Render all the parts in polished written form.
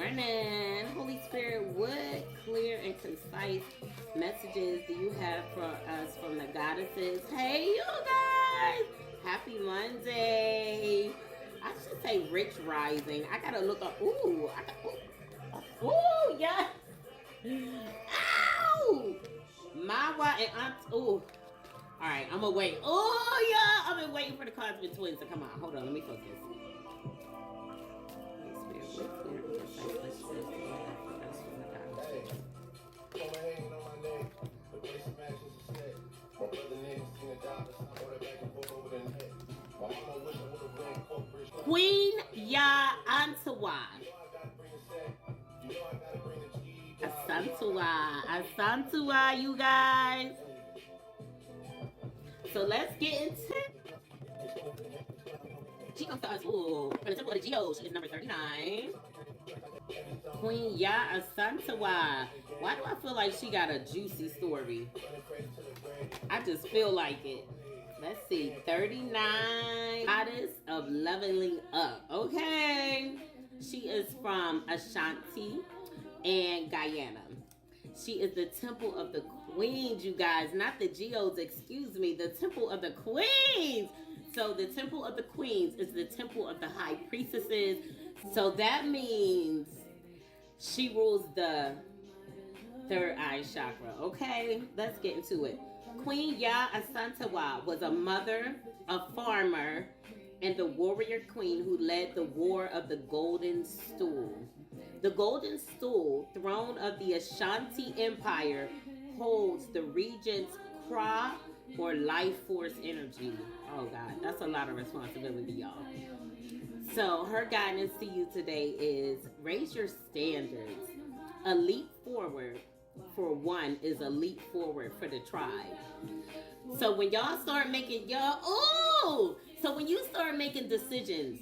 morning. Holy Spirit, what clear and concise messages do you have for us from the goddesses? Hey, you guys! Happy Monday. I should say rich rising. I gotta look up. Ooh, yeah. Ow! Mawa and Aunt. Ooh. All right, I'm gonna wait. Oh, yeah. I've been waiting for the Cosmic Twins to come out. Hold on, let me focus. Queen Ya Antawa. Asantua, you guys. So let's get into Geo stars. Ooh, for the temple of the Geo, she is number 39. Queen Ya Asantawa. Why do I feel like she got a juicy story? I just feel like it. Let's see. 39. Goddess of leveling up. Okay. She is from Ashanti and Guyana. She is the temple of the queens, you guys. Not the geodes, excuse me. The temple of the queens. So the temple of the queens is the temple of the high priestesses. So that means she rules the third eye chakra. Okay, let's get into it. Queen Ya Asantawa was a mother, a farmer, and the warrior queen who led the war of the Golden Stool. The Golden Stool, throne of the Ashanti Empire, holds the regent's Kra or life force energy. Oh God, that's a lot of responsibility, y'all. So her guidance to you today is raise your standards. A leap forward for one is a leap forward for the tribe. So when y'all start making so when you start making decisions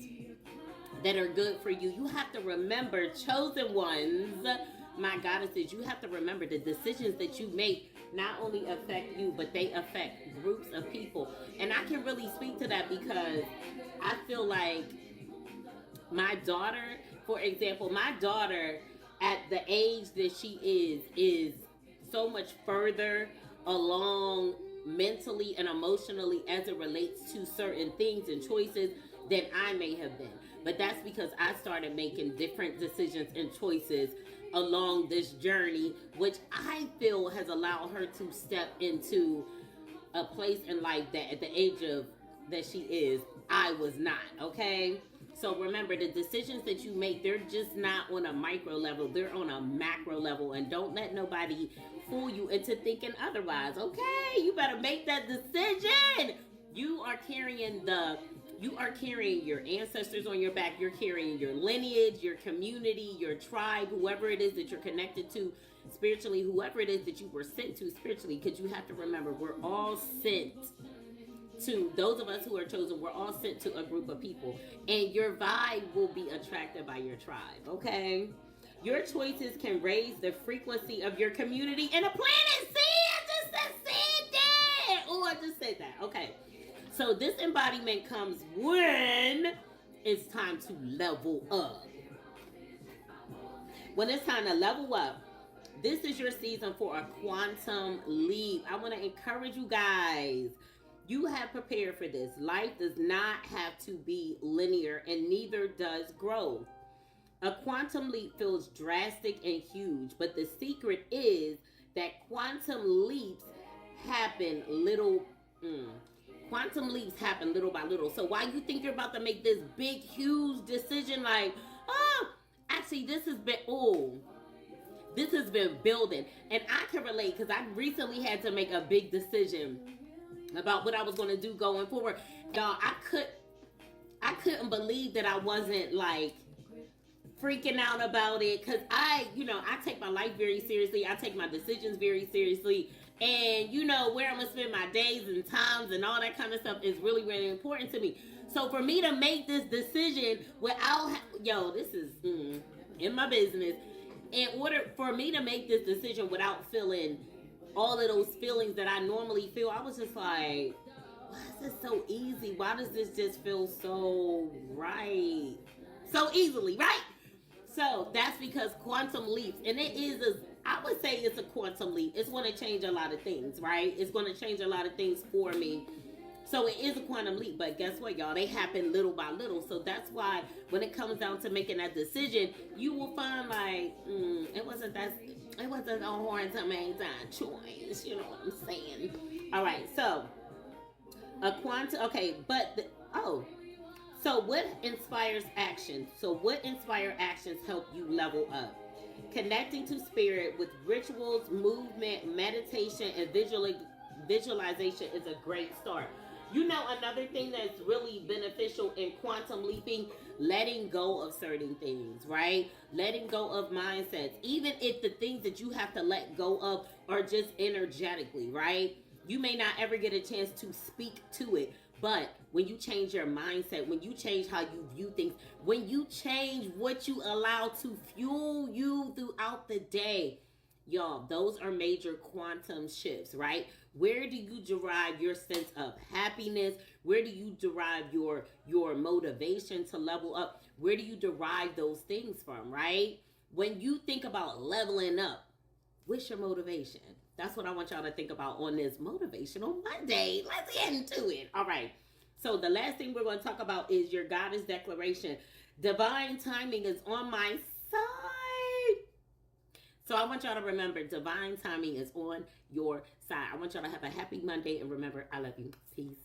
that are good for you, you have to remember, chosen ones, my goddesses, you have to remember the decisions that you make not only affect you, but they affect groups of people. And I can really speak to that because I feel like my daughter, for example, my daughter at the age that she is so much further along mentally and emotionally as it relates to certain things and choices than I may have been. But that's because I started making different decisions and choices along this journey, which I feel has allowed her to step into a place in life that at the age of that she is, I was not, okay? So remember, the decisions that you make, they're just not on a micro level, they're on a macro level, and don't let nobody fool you into thinking otherwise, okay? You better make that decision. You are carrying your ancestors on your back. You're carrying your lineage, your community, your tribe, whoever it is that you're connected to spiritually, whoever it is that you were sent to spiritually, because you have to remember, we're all sent to, those of us who are chosen, we're all sent to a group of people, and your vibe will be attracted by your tribe, okay? Your choices can raise the frequency of your community and the planet. See, I just said that. Oh, I just said that. Okay. So this embodiment comes when it's time to level up. When it's time to level up, this is your season for a quantum leap. I want to encourage you guys. You have prepared for this. Life does not have to be linear, and neither does growth. A quantum leap feels drastic and huge, but the secret is that quantum leaps happen little by little. So while you think you're about to make this big, huge decision, like, actually this has been building. And I can relate because I recently had to make a big decision about what I was going to do going forward. Y'all, I couldn't believe that I wasn't like freaking out about it, because I take my life very seriously. I take my decisions very seriously. And where I'm going to spend my days and times and all that kind of stuff is really, really important to me. So for me to make this decision without, this is in my business. In order for me to make this decision without feeling all of those feelings that I normally feel, I was just like, why is this so easy? Why does this just feel so right? So easily, right? So that's because quantum leaps, and it is I would say it's a quantum leap. It's going to change a lot of things, right? It's going to change a lot of things for me. So it is a quantum leap, but guess what, y'all? They happen little by little. So that's why when it comes down to making that decision, you will find like it wasn't a hard to make that choice. You know what I'm saying? All right, so a quantum. Okay, but so what inspires action? So what inspire actions help you level up? Connecting to spirit with rituals, movement, meditation, and visualization is a great start. You know, another thing that's really beneficial in quantum leaping, letting go of certain things, right? Letting go of mindsets, even if the things that you have to let go of are just energetically, right? You may not ever get a chance to speak to it, but when you change your mindset, when you change how you view things, when you change what you allow to fuel you throughout the day, y'all, those are major quantum shifts, right? Where do you derive your sense of happiness? Where do you derive your motivation to level up? Where do you derive those things from, right? When you think about leveling up, what's your motivation? That's what I want y'all to think about on this Motivational Monday. Let's get into it. All right. So the last thing we're going to talk about is your goddess declaration. Divine timing is on my side. So I want y'all to remember, divine timing is on your side. I want y'all to have a happy Monday, and remember, I love you. Peace.